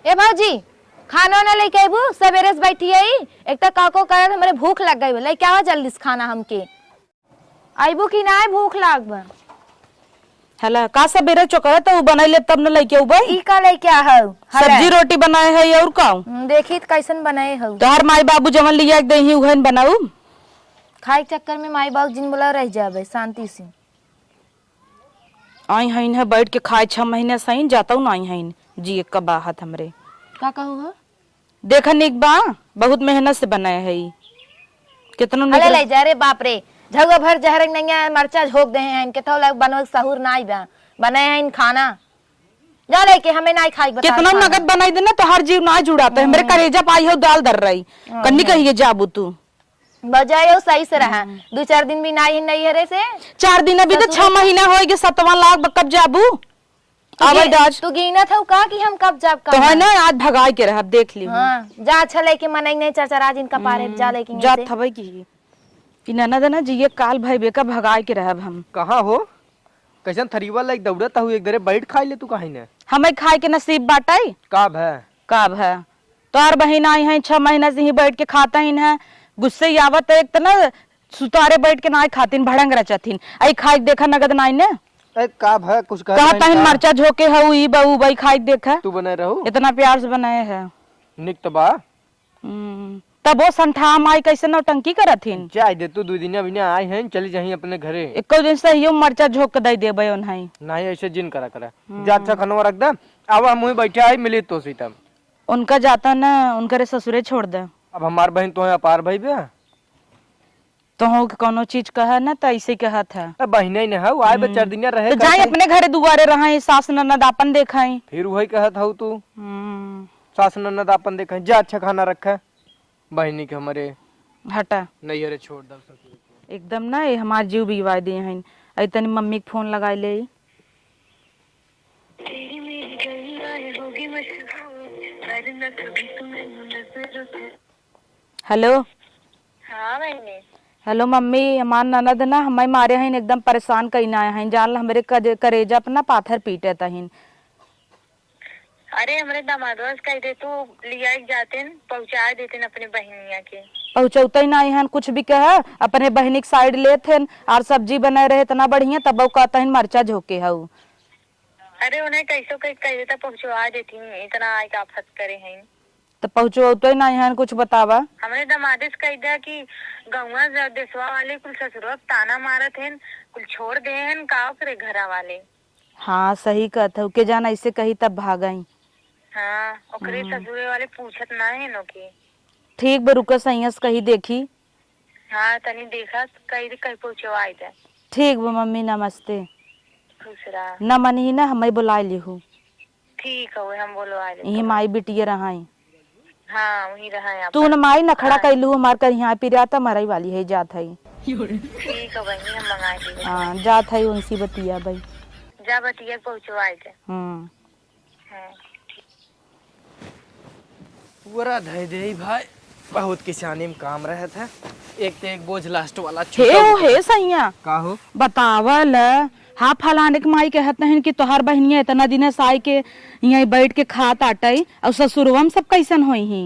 ए भाजी खाना ना लेके आबू सवेरे से बैठी आई एक तो काको करे हमरे भूख लग गई लेके आवा जल्दी से खाना हमके आइबू कि ना भूख लागबा हला का सवेरे चोकर तो बनैले तब न लेके उबे ई का लेके आ हौ सब्जी रोटी बनाए है और का देखी त कैसन बनाए हौ तोहर माई बाबू जवन लिया दे ही उहन बनाऊ खाए के चक्कर में माई बाबू जिन बोला रह जाबे शांति से आई हइन है बैठ के खाए 6 महीने सही जाता हूं नहीं हइन जी एक का बात हमरे का कहू हो देखा निक बा बहुत मेहनत से बनाए है कितना अले ले जा रे बाप रे झगो भर जहर नहीं मरचा झोक दे हैं इनके तो लग बनव सहूर नाई बा बनाए हैं इन खाना जा लेके हमें नाई खाई बता कितना नगद बनाई देना तो हर जीव ना जुड़ाता है मेरे करेजा पाई हो दाल दर रही कन्नी कहिए जाबू तू बजायो सही से रहा 2-4 दिन भी नाई नहीं हरे से 4 दिन अभी तो 6 महीना होएगे 7वां लाख कब जाबू अब आज तू गिना था का कि हम कब जाब तो है ना आज भगाई के रह देख ली हां जा अच्छा लेके मनई नहीं चर्चा आज इनका पारे जा लेके जा थबई की कि ननद ना जी ये काल भाई बेका भगाई के रहब हम कहाँ हो कैसन थरीवा लाइक दौड़त हूँ एक दरे बैठ खाई ले तू कहीं ने हमें खाए के नसीब बाटाई कब है तोहर बहन आई है 6 महीना से ही बैठ के खाता ही है गुस्से आवत एक तो ना सुतारे बैठ के ना खातिन भड़ंग रचथिन आई खाई देखा नगद नाई ने कब है कुछ कहता है मरचा झोके हऊ ई बऊ बई खाई देखा तू बनाए रहो इतना प्यार से बनाए है निक तो बा तब वो संठा माई कैसे नौटंकी करथिन जाय दे तू 2 दिन अभी आए हैं चली जाही अपने घरे एको दिन से यो मरचा झोक के दे देबे ओनहई नहीं ऐसे जिन करा जा अच्छा खाना रख दे अब हम वहीं बैठे आई मिली तो सीता उनका जाता ना उनके ससुरे छोड़ दे अब हमार बहन तो है अपार भाई बे तो हो कोनो चीज कहा ना तो ऐसे कहत है बहने ने है आए 4 दिन रहे तो जाए अपने घरे दुआरे रहा सास ननद अपन देखाई फिर वही कहत हूँ तू सास ननद अपन देखाई जा अच्छा खाना रखा बहनी के हमारे हटा नहीं अरे छोड़ दो एकदम ना ये हमार जीव बिगवाई दे हैं आई तनी मम्मी के फोन लगाई ले हेलो हां बहनी हेलो मम्मी हमार ननद ना हमें मारे हैं एकदम परेशान कइना हैं जान हमरे करेजा अपना पाथर पीटे तहिन अरे हमारे दामादवा कह दे तू लिया जाते पहुँचा देते अपने बहनिया के पहुँचौते नहीं हन कुछ भी कह अपने बहनी के साइड लेते और सब्जी बनाए रहे इतना बढ़िया तब कहता मरचा झोके हऊ अरे उन्हें कैसो कह देता पहुँचवा देती इतना आय का आफत करे हैं तो पहुँचौते नहीं हन कुछ बतावा हमारे दामाद से कह दिया कि गौवा देशवा वाले कुल ससुरवा ताना मारत हैं कुल छोड़ दे हैं का करे घरा वाले हाँ सही कहता के जान ऐसे कही तब भागई हाँ ओकरे ससुरे वाले पूछत ना है नो की ठीक बरुका सैयस कही देखी हाँ तनी देखा कहीं पहुँचवा दे ठीक बा मम्मी नमस्ते खुश रहा न मनी ना हमें बुला लिहू ठीक है हम बोलवा दे यही माई बिटिया रहाई हाँ वहीं रहा तू न माई न खड़ा कैलू हमार कर यहाँ पिराता मरई वाली है जात है ठीक है वहीं हम मंगा देंगे हाँ जात है उनसी बतिया भाई जा बतिया पहुँचवा दे पूरा धै दे भाई बहुत किसानी में काम रहे थे एक तो एक बोझ लास्ट वाला हे सैया का हो बतावल हाँ फलाने के माई कहते हैं कि तोहार बहनिया इतना दिन से आई के यहाँ बैठ के खात आटई और ससुरवा में सब कैसन होई ही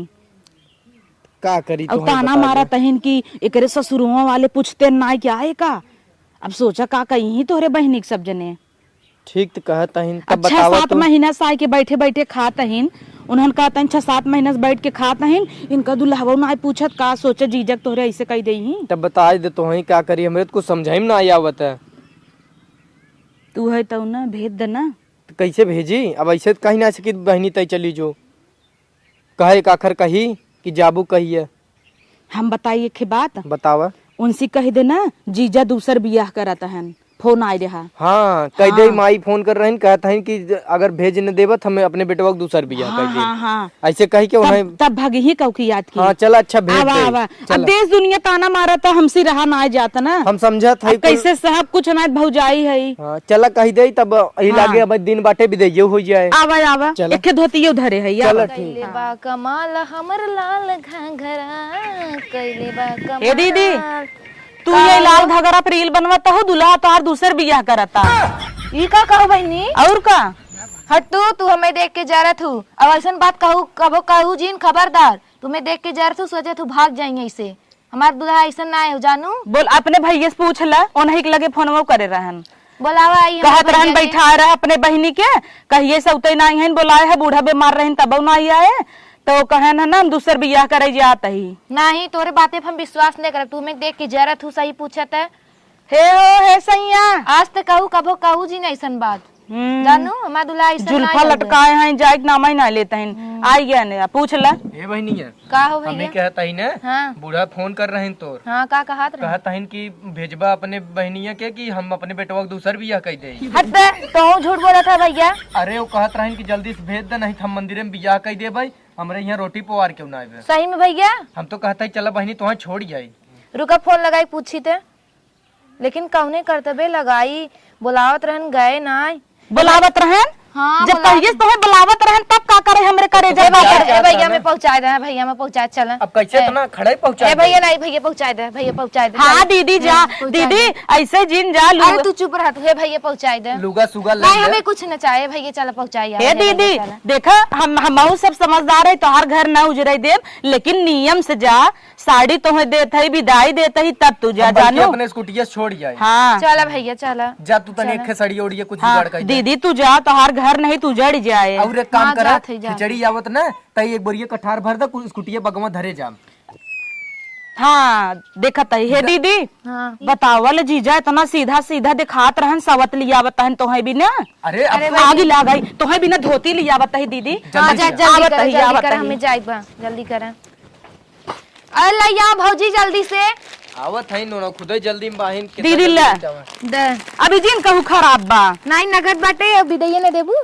का करी और ताना मारा तहिन कि एकरे ससुरवा वाले पूछते ना क्या है का अब सोचा का कही ही तोहरे बहनी के सब जने ठीक तो कहता है तब अच्छा 7 महीना से आई के बैठे बैठे खात हन उन्होंने कहता है 6-7 महीना से बैठ के खात हन इनका दुल्हवा ना पूछत का सोचे जीजक तोहरे ऐसे कह दे ही तब बता दे तो वही क्या करी हमरे को समझाई में ना आई आवत है तू है तो ना भेज देना तो कैसे भेजी अब ऐसे तो कहीं ना सकी बहनी तय चली जो कहे आखिर कही कि जाबू कही है हम बताइए के बात बतावा उनसे कह देना जीजा दूसर बियाह करता है फोन आए रहा हाँ कह दे माई फोन कर रहे कहता है कि अगर भेज न देवत हमें अपने बेटवा को दूसर बियाह कर दे हाँ ऐसे कही के उन्हें तब भगी ही कौ की याद की हाँ चला अच्छा भेज आवा दे आवा अब देश दुनिया ताना मारा था हमसे रहा ना जाता ना हम समझा था कैसे साहब कुछ ना भौजाई है हाँ चला कही दे तब यही लागे अब दिन बाटे भी दे हो जाए आवा आवा एक धोती धरे है चला कैले बा कमाल हमर लाल घाघरा कैले बा कमाल ए दीदी तू ये लाल घाघरा पर रील बनवाता हो दुल्हा तोहार दूसर बियाह करता ई का कहू बहनी और का हट तू हमें देख के जा रहा तू। अब ऐसा बात कहू जीन खबरदार। तुम्हें देख के जा रहा तू, सोचे तू भाग जाएंगे ऐसे। हमारे दूल्हा ऐसा ना है जानू। बोल अपने भैया से पूछ ला, उन्हीं के लगे फोन करे रहन। बोलावा आई कहत रहन बैठा रहे अपने बहनी के, कहिए सौते नहीं है, बोलाए है बूढ़ा बीमार रहन तब नहीं आए, तो कहन है ना हम दूसर बियाह करे जात ही नहीं। तोरे बातें पे हम विश्वास नहीं करब। तुम्हें देख के जा रहा तू सही पूछत है। हे हो हे सैया आज तक कहू जी नहीं ऐसा बात जानू। हमारा दूल्हा ऐसा जुल्फा लटकाए हैं, जाए नामा ही ना लेते हैं। आई गया ने पूछ ला। ए बहनी है का हो हमें भैया? कहता ही ना हाँ बूढ़ा फोन कर रहे हैं तोर। हाँ का कहता है कि भेजबा अपने बहनिया के कि हम अपने बेटवा के दूसर बियाह कह दे। हट बे, तो झूठ बोला था भैया। अरे वो कहत रहे कि जल्दी से भेज दे, नहीं तो हम मंदिर में बियाह कह दे भाई, हमरे यहाँ रोटी पवार क्यों ना आवे। सही में भैया? हम तो कहता है चला बहनी तुम्हें छोड़ जाये। रुका फोन लगाई पूछी थे, लेकिन कौने करतबे लगाई। बुलावत रहन गए ना। बुलावत रहन? हाँ जब कहिए तो है बुलावत रहन तब का करे हमरे करे जाए। भैया में पहुंचा दे, भैया में पहुंचा चला। अब कैसे इतना खड़े पहुंचा भैया नहीं, भैया पहुंचा दे, भैया पहुंचा दे। हाँ दीदी जा, दीदी ऐसे जिन जा। अरे तू चुप रहा, तू हे भैया पहुंचा दे। लुगा सुगा नहीं हमें कुछ न चाहिए भैया, चला पहुंचाइए। हे दीदी देखा हम सब समझदार है, तोहार घर न उजरे देव, लेकिन नियम से जा। साड़ी तुम्हें देते ही, विदाई देते ही, तब तू जा जानू। अपने स्कूटिया छोड़ जाए। हाँ चला भैया चला जा तू तने एक साड़ी ओढ़िए कुछ हाँ जुगाड़ कर दे। दीदी तू जा, तोहार घर नहीं तू जड़ जाए। और एक काम हाँ, करा, जात है, जात। खिचड़ी आवत ना तई एक बोरिया कठार भर दे, कुछ स्कूटिया बगवा धरे जाम। हाँ देखत है दीदी। हाँ बतावल जीजा इतना सीधा सीधा दिखात रहन, सवत लियावत हन तोहे भी ना। अरे अब आगे ला गई तोहे भी ना, धोती लियावत है दीदी। हाँ, जल्दी जल्दी आवत कर, है, जल्दी आवत कर, है। हमें जाइबा जल्दी कर। अरे लैया भौजी जल्दी से आवत है नो खुदे जल्दी में बाहिन के दीदी ला दे। अभी जिन कहू खराब बा। नहीं नगद बाटे, विदैया ने देबू।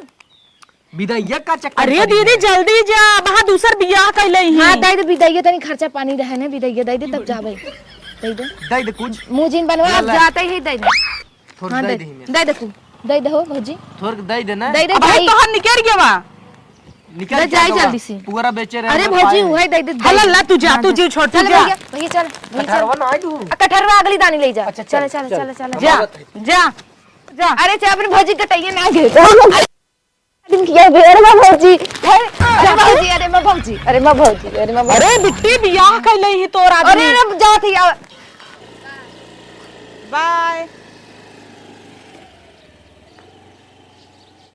विदाइया का चक्कर। अरे दीदी जल्दी जा, वहाँ दूसर बियाह कैले ही। हाँ दे दे विदैया, तनी खर्चा पानी रहे ना, विदैया दे दे तब जाबे। दे दे दे दे कुछ मुंह जिन बनवा, अब जाते ही दे दे। थोड़ा हाँ दे दे दे दे दे दे दे हो भौजी, थोड़ा दे दे ना। दे दे भाई जाई। तोहर निकल गया वहाँ। निकल जाई जल्दी से। पूरा बेचे रहे। अरे भौजी वही दे दे। हला ला तू जा, तू जी छोड़ चल जा। भैया, भैया चल भैया चल। कठारवा ना दू। कठरवा अगली दानी ले जा। अच्छा, चल चल, चल चल चल जा जा जा। अरे चाहे अपनी भौजी कटाइए ना गिर दिन किया अरे मैं भौजी, अरे भौजी, अरे मैं भौजी, अरे मैं भौजी, अरे मैं भौजी। अरे बिट्टी बियाह कैले ही तोर आदमी। अरे जात ही बाय।